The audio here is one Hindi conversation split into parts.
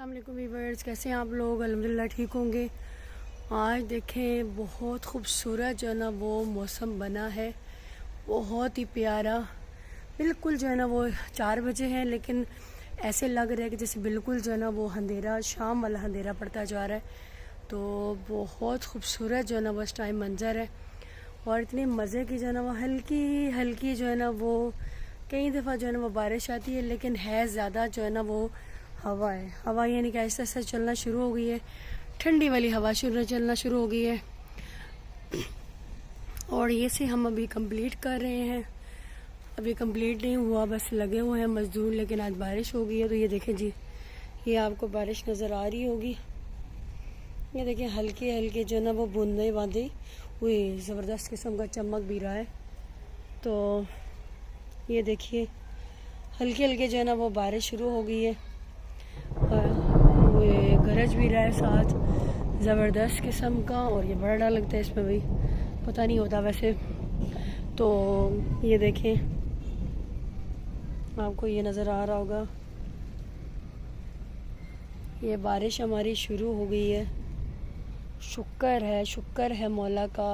अस्सलाम वालेकुम वीवर्स, कैसे हैं आप लोग। अल्हम्दुलिल्लाह ठीक होंगे। आज देखें बहुत खूबसूरत जो है ना वो मौसम बना है, बहुत ही प्यारा। बिल्कुल जो है ना वो 4 बजे हैं लेकिन ऐसे लग रहा है कि जैसे बिल्कुल जो है ना वो अंधेरा, शाम वाला अंधेरा पड़ता जा रहा है। तो बहुत खूबसूरत जो है ना वो इस टाइम मंजर है और इतनी मज़े की जो है ना वो हल्की हल्की जो है ना वो कई दफ़ा जो है ना वो बारिश आती है, लेकिन है ज़्यादा जो है ना वो हवा है। हवा यानी कि ऐसा ऐसा चलना शुरू हो गई है, ठंडी वाली हवा चलना शुरू हो गई है। और ये से हम अभी कंप्लीट कर रहे हैं, अभी कंप्लीट नहीं हुआ, बस लगे हुए हैं मज़दूर। लेकिन आज बारिश हो गई है तो ये देखें जी, ये आपको बारिश नज़र आ रही होगी। ये देखें हल्के हल्के जो है ना वो बूंदे बांदे हुई, ज़बरदस्त किस्म का चमक भी रहा है। तो ये देखिए हल्के हल्के जो है ना वो बारिश शुरू हो गई है और वो गरज भी रहा है साथ, ज़बरदस्त किस्म का। और ये बड़ा डर लगता है इसमें, भाई पता नहीं होता वैसे। तो ये देखें, आपको ये नज़र आ रहा होगा, ये बारिश हमारी शुरू हो गई है। शुक्र है मौला का,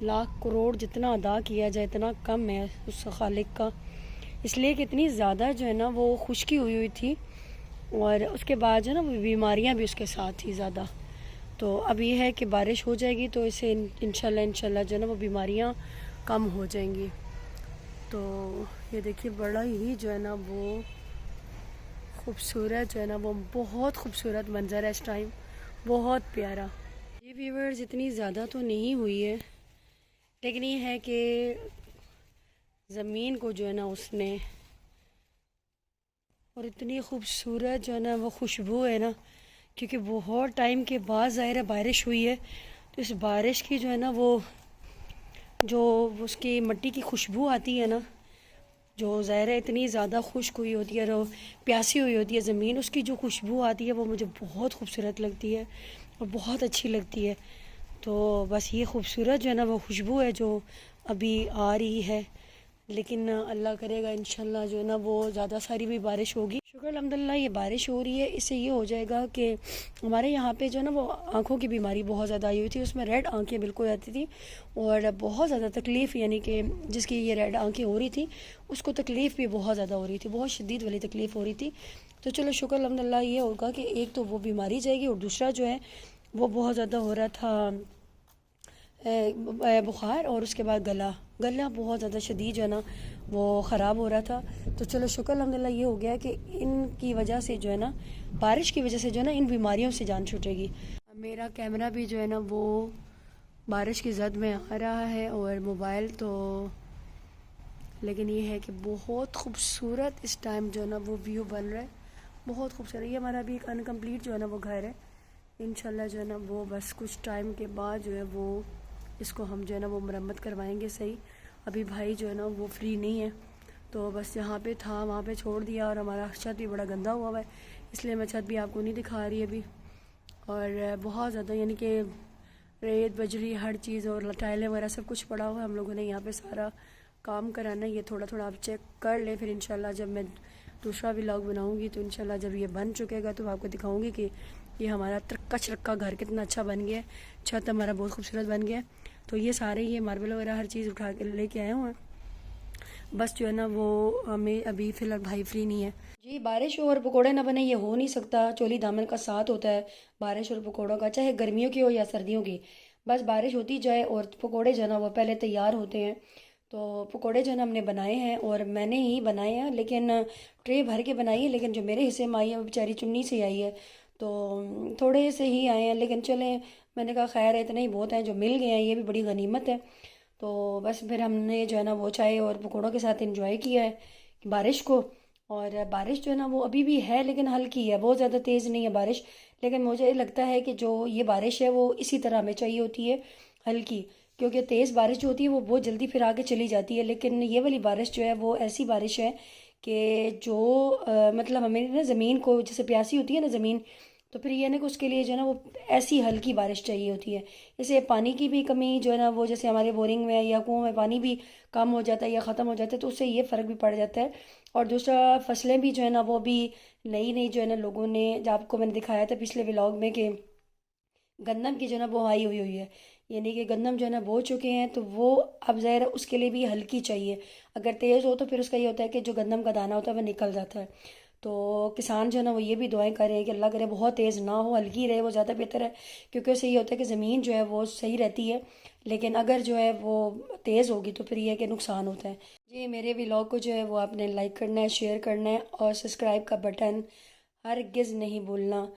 लाख करोड़ जितना अदा किया जाए इतना कम है उस खालिक का। इसलिए कि इतनी ज़्यादा जो है ना वो खुश्की हुई हुई थी और उसके बाद जो है ना वो बीमारियाँ भी उसके साथ थी ज़्यादा। तो अब ये है कि बारिश हो जाएगी तो इसे इंशाल्लाह जो है ना वो बीमारियाँ कम हो जाएंगी। तो ये देखिए बड़ा ही जो है ना वो खूबसूरत जो है ना वो बहुत खूबसूरत मंज़र है इस टाइम, बहुत प्यारा। ये व्यूवर्स इतनी ज़्यादा तो नहीं हुई है, लेकिन ये है कि ज़मीन को जो है ना उसने, और इतनी खूबसूरत जो है ना वो खुशबू है ना, क्योंकि बहुत टाइम के बाद ज़ाहिर है बारिश हुई है। तो इस बारिश की जो है ना वो जो उसकी मिट्टी की खुशबू आती है ना, जो ज़ाहिर है इतनी ज़्यादा खुश्क हुई होती है और प्यासी हुई होती है ज़मीन, उसकी जो खुशबू आती है वो मुझे बहुत खूबसूरत लगती है और बहुत अच्छी लगती है। तो बस ये खूबसूरत जो है ना वो खुशबू है जो अभी आ रही है। लेकिन अल्लाह करेगा इंशाल्लाह जो है ना वो ज़्यादा सारी भी बारिश होगी। शुक्र अल्हम्दुलिल्लाह ये बारिश हो रही है, इससे ये हो जाएगा कि हमारे यहाँ पे जो है ना वो आँखों की बीमारी बहुत ज़्यादा आई हुई थी, उसमें रेड आँखें बिल्कुल आती थी और बहुत ज़्यादा तकलीफ़, यानी कि जिसकी ये रेड आँखें हो रही थी उसको तकलीफ़ भी बहुत ज़्यादा हो रही थी, बहुत शदीद वाली तकलीफ़ हो रही थी। तो चलो शुक्र अल्हम्दुलिल्लाह ये होगा कि एक तो वो बीमारी जाएगी और दूसरा जो है वो बहुत ज़्यादा हो रहा था बुखार, और उसके बाद गला बहुत ज़्यादा शदीद जो है ना वो ख़राब हो रहा था। तो चलो शुक्र अल्हम्दुलिल्लाह ये हो गया कि इनकी वजह से जो है ना, बारिश की वजह से जो है ना इन बीमारियों से जान छूटेगी। मेरा कैमरा भी जो है ना वो बारिश की जद में आ रहा है और मोबाइल तो, लेकिन ये है कि बहुत खूबसूरत इस टाइम जो है ना वो व्यू बन रहा है, बहुत खूबसूरत। ये हमारा अभी एक अनकम्प्लीट जो है ना वो घर है, इंशाल्लाह जो है ना वो बस कुछ टाइम के बाद जो है वो इसको हम जो है ना वो मरम्मत करवाएंगे सही। अभी भाई जो है ना वो फ्री नहीं है, तो बस जहाँ पे था वहाँ पे छोड़ दिया। और हमारा छत भी बड़ा गंदा हुआ है, इसलिए मैं छत भी आपको नहीं दिखा रही अभी। और बहुत ज़्यादा यानी कि रेत बजरी हर चीज़ और टाइलें वगैरह सब कुछ पड़ा हुआ है। हम लोगों ने यहाँ पे सारा काम कराना है, ये थोड़ा थोड़ा आप चेक कर लें। फिर इंशाल्लाह जब मैं दूसरा व्लॉग बनाऊँगी तो इंशाल्लाह जब ये बन चुकेगा तो आपको दिखाऊँगी कि ये हमारा त्रक्का छरक्का घर कितना अच्छा बन गया है, छत हमारा बहुत खूबसूरत बन गया है। तो ये सारे ये मार्बल वगैरह हर चीज़ उठा के लेके आए हुए हैं, बस जो है ना वो हमें अभी फ़िलहाल भाई फ्री नहीं है जी। बारिश हो और पकोड़े ना बने ये हो नहीं सकता, चोली दामन का साथ होता है बारिश और पकोड़ों का, चाहे गर्मियों की हो या सर्दियों की। बस बारिश होती जाए और पकोड़े जो है ना वो पहले तैयार होते हैं। तो पकोड़े जो है ना हमने बनाए हैं और मैंने ही बनाए हैं, लेकिन ट्रे भर के बनाई है, लेकिन जो मेरे हिस्से में आई है वो बेचारी चुन्नी से आई है, तो थोड़े से ही आए हैं। लेकिन चले, मैंने कहा खैर है इतने ही बहुत हैं, जो मिल गए हैं ये भी बड़ी गनीमत है। तो बस फिर हमने जो है ना वो चाय और पकौड़ों के साथ इंजॉय किया है बारिश को। और बारिश जो है ना वो अभी भी है लेकिन हल्की है, बहुत ज़्यादा तेज़ नहीं है बारिश। लेकिन मुझे लगता है कि जो ये बारिश है वो इसी तरह हमें चाहिए होती है, हल्की, क्योंकि तेज़ बारिश जो होती है वो बहुत जल्दी फिर आगे चली जाती है। लेकिन ये वाली बारिश जो है वो ऐसी बारिश है कि जो मतलब हमें ना ज़मीन को जैसे प्यासी होती है ना ज़मीन, तो फिर ये ना कि उसके लिए जो है ना वो ऐसी हल्की बारिश चाहिए होती है। इससे पानी की भी कमी जो है ना वो, जैसे हमारे बोरिंग में या कुओं में पानी भी कम हो जाता है या ख़त्म हो जाता है, तो उससे ये फ़र्क भी पड़ जाता है। और दूसरा फसलें भी जो है ना वो भी नई नई जो है ना लोगों ने, जो आपको मैंने दिखाया था पिछले व्लॉग में कि गंदम की जो है ना बुआई हुई हुई है, यानी कि गंदम जो है ना बो चुके हैं, तो वो अब ज़ाहिर है उसके लिए भी हल्की चाहिए। अगर तेज़ हो तो फिर उसका ये होता है कि जो गंदम का दाना होता है वह निकल जाता है। तो किसान जो है ना वो ये भी दुआएं कर रहे हैं कि अल्लाह करे बहुत तेज़ ना हो, हल्की रहे, वो ज़्यादा बेहतर है, क्योंकि उससे ये होता है कि ज़मीन जो है वो सही रहती है। लेकिन अगर जो है वो तेज़ होगी तो फिर ये है कि नुकसान होता है। जी, मेरे व्लॉग को जो है वो आपने लाइक करना है, शेयर करना है, और सब्सक्राइब का बटन हरगिज़ नहीं भूलना।